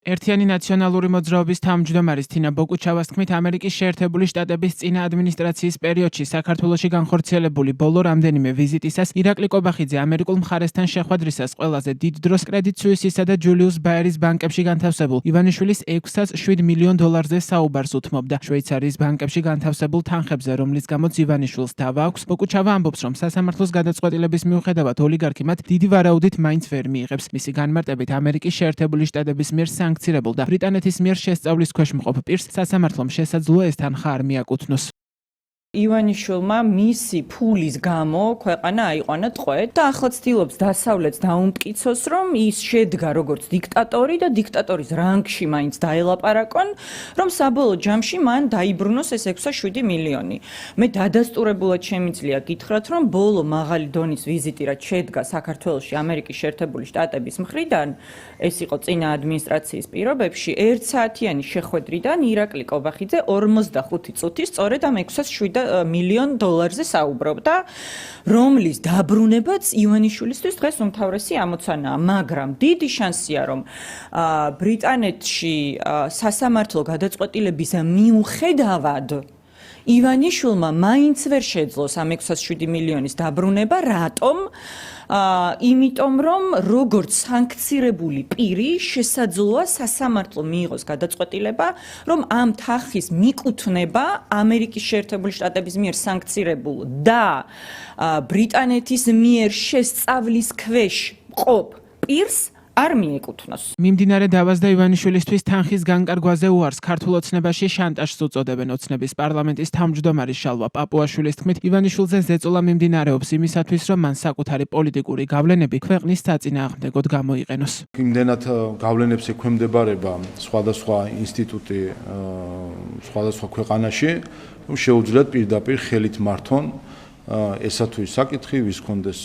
ერთიანი ნაციონალური მოძრაობის თავმჯდომარის თინა ბოკუჩავას თქმით, ამერიკის შეერთებული შტატების წინა ადმინისტრაციის პერიოდში საქართველოში განხორციელებული ბოლო რამდენიმე ვიზიტისას ირაკლი კობახიძე ამერიკულ მხარესთან შეხვედრისას ყველაზე დიდ დროს კრედიტ სუისისა და ჯულიუს ბაერის ბანკებში განთავსებულ ივანიშვილის $607 მილიონ საუბარს უთმობდა. შვეიცარიის ბანკებში განთავსებულ თანხებზე, რომლის გამოც ივანიშვილს დავა აქვს, ბოკუჩავა ამბობს, რომ სასამართლოს გადაწყვეტილების მიუხედავად ოლიგარქი მათ დიდი ვარაუდით მაინც ვერ მიიღებს. მისი განმარტებით, ამერიკის შეერთებული შტატების მიერ სანქცირებულ და ბრიტანეთის მიერ შესწავლის ქვეშ მყოფ პირს სასამართლომ შესაძლოა ეს თანხა არ მიაკუთვნოს. ივანიშვილმა მისი ფულის გამო ქვეყანა აიყვანა ტყვედ და ახლა ცდილობს დასავლეთს დაუმტკიცოს, რომ ის შედგა როგორც დიქტატორი და დიქტატორის რანგში მაინც დაელაპარაკონ, რომ საბოლოო ჯამში მან დაიბრუნოს ეს 607 მილიონი. მე დადასტურებულად შემიძლია გითხრათ, რომ ბოლო მაღალი დონის ვიზიტი რაც შედგა საქართველოში ამერიკის შეერთებული შტატების მხრიდან, ეს იყო წინა ადმინისტრაციის პირობებში, 1 საათიანი შეხვედრიდან ირაკლი კობახიძე 45 წუთი სწორედ ამ 607 მილიონ დოლარზე საუბრობდა, რომლის დაბრუნებაც ივანიშვილისთვის დღეს უმთავრესი ამოცანაა, მაგრამ დიდი შანსია, რომ ბრიტანეთში სასამართლო გადაწყვეტილების მიუხედავად ივანიშვილმა მაინც ვერ შეძლოს ამ 607 მილიონის დაბრუნება, რატომ? იმიტომ რომ როგორც სანქცირებული პირი შესაძლოა სასამართლო მიიღოს გადაწყვეტილება, რომ ამ თანხის მიკუთვნება ამერიკის შეერთებული შტატების მიერ სანქცირებულ და ბრიტანეთის მიერ შესწავლის ქვეშ მყოფ პირს არ მიეკუთვნოს. მიმდინარე დავას და ივანიშვილისთვის თანხის განკარგვაზე უარს ქართულ ოცნებაში შანტაჟს უწოდებენ. ოცნების პარლამენტის თავმჯდომარის შალვა პაპუაშვილის თქმით, ივანიშვილზე ზეწოლა მიმდინარეობს იმისათვის, რომ მან საკუთარი პოლიტიკური გავლენები ქვეყნის საწინააღმდეგოდ გამოიყენოს. იმდენად გავლენებს ექვემდებარება სხვადასხვა ინსტიტუტი სხვადასხვა ქვეყანაში, რომ შეუძლიათ პირდაპირ ხელით მართონ ესა თუ ის საკითხი, ვის კონდეს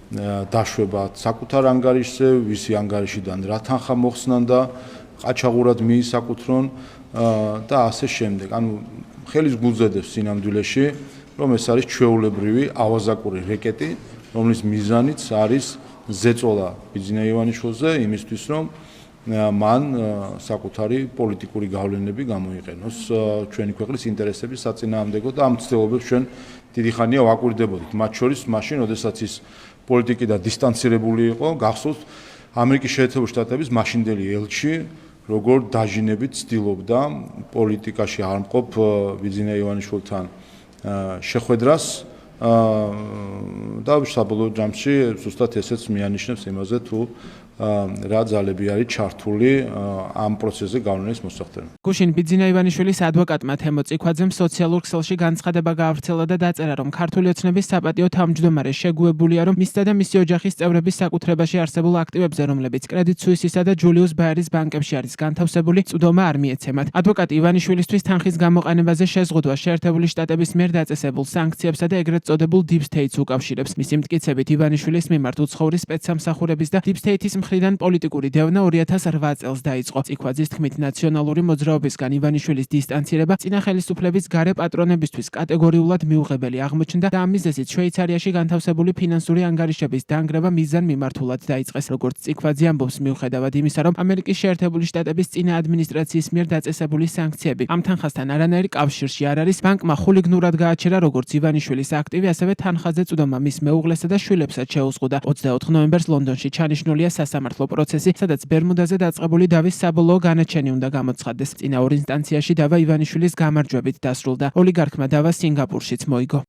დაშვება საკუთარ ანგარიშზე, ვისი ანგარიშიდან რა თანხა მოხსნან და ყაჩაღურად მიისაკუთრონ და ასე შემდეგ. ანუ ხელის გულზედებს სინამდვილეში, რომ ეს არის ჩვეულებრივი ავაზაკური რეკეტი, რომლის მიზანიც არის ზეწოლა ბიძინა ივანიშვილზე იმისთვის, რომ მან საკუთარი პოლიტიკური გავლენები გამოიყენოს ჩვენი ქვეყნის ინტერესების საწინააღმდეგოდ და ამ ცდილობებს ჩვენ დიდი ხანია ვაკვირდებოდით. მათ შორის მაშინ, როდესაც ის პოლიტიკიდან დისტანცირებული იყო, გახსოვთ ამერიკის შეერთებული შტატების მაშინდელი ელჩი, როგორ დაჟინებით ცდილობდა პოლიტიკაში არ მყოფ ბიძინა ივანიშვილთან შეხვედრას და საბოლოო ჯამში ზუსტად ესეც მიანიშნებს იმაზე, თუ რა ძალები არის ჩართული ამ პროცესზე გავლენის მოსახდენად. გუშინ ბიძინა ივანიშვილის ადვოკატმა თემო წიქვაძემ სოციალურ ქსელში განცხადება გაავრცელა და დაწერა, რომ ქართული ოცნების საპატიო თავმჯდომარე შეგუებულია, რომ მისსა და მისი ოჯახის წევრების საკუთრებაში არსებულ აქტივებზე, რომლებიც კრედიტ სუისისა და ჯულიუს ბაერის ბანკებში არის განთავსებული, წვდომა არ მიეცემათ. ადვოკატი ივანიშვილისთვის თანხის გამოყენებაზე შეზღუდვა შეერთებული შტატების მიერ დაწესებულ სანქციებსა და ეგრეთ წოდებულ Deep State-ს უკავშირებს. მისი მტკიცებით, ივანიშვილის მიმართ უცხოური სპეცსამსახურების და Deep State-ის მხრიდან პოლიტიკური დევნა 2008 წელს დაიწყო. წიქვაძის თქმით, ნაციონალური მოძრაობისგან ივანიშვილის დისტანცირება წინა ხელისუფლების გარე პატრონებისთვის კატეგორიულად მიუღებელი აღმოჩნდა და ამ მიზეზით შვეიცარიაში განთავსებული ფინანსური ანგარიშების დანგრევა მიზანმიმართულად დაიწყეს. როგორც წიქვაძე ამბობს, მიუხედავად იმისა, რომ ამერიკის შეერთებული შტატების წინა ადმინისტრაციის მიერ დაწესებული სანქციები ამ თანხასთან არანაირ კავშირში არ არის, ბანკმა ხულიგნურად გააჩერა როგორც ივანიშვილის აქტივი, ასევე თანხაზე წვდომა მის მეუღლესა და შვილებსაც შეუზღუდა. 24 ნოემბერს ლონდონში ჩანიშნულია სასამართლო პროცესი, სადაც ბერმუდაზე დაწყებული დავის საბოლოო განაჩენი უნდა გამოცხადდეს. წინა ორ ინსტანციაში დავა ივანიშვილის გამარჯვებით დასრულდა. ოლიგარქმა დავა სინგაპურშიც მოიგო.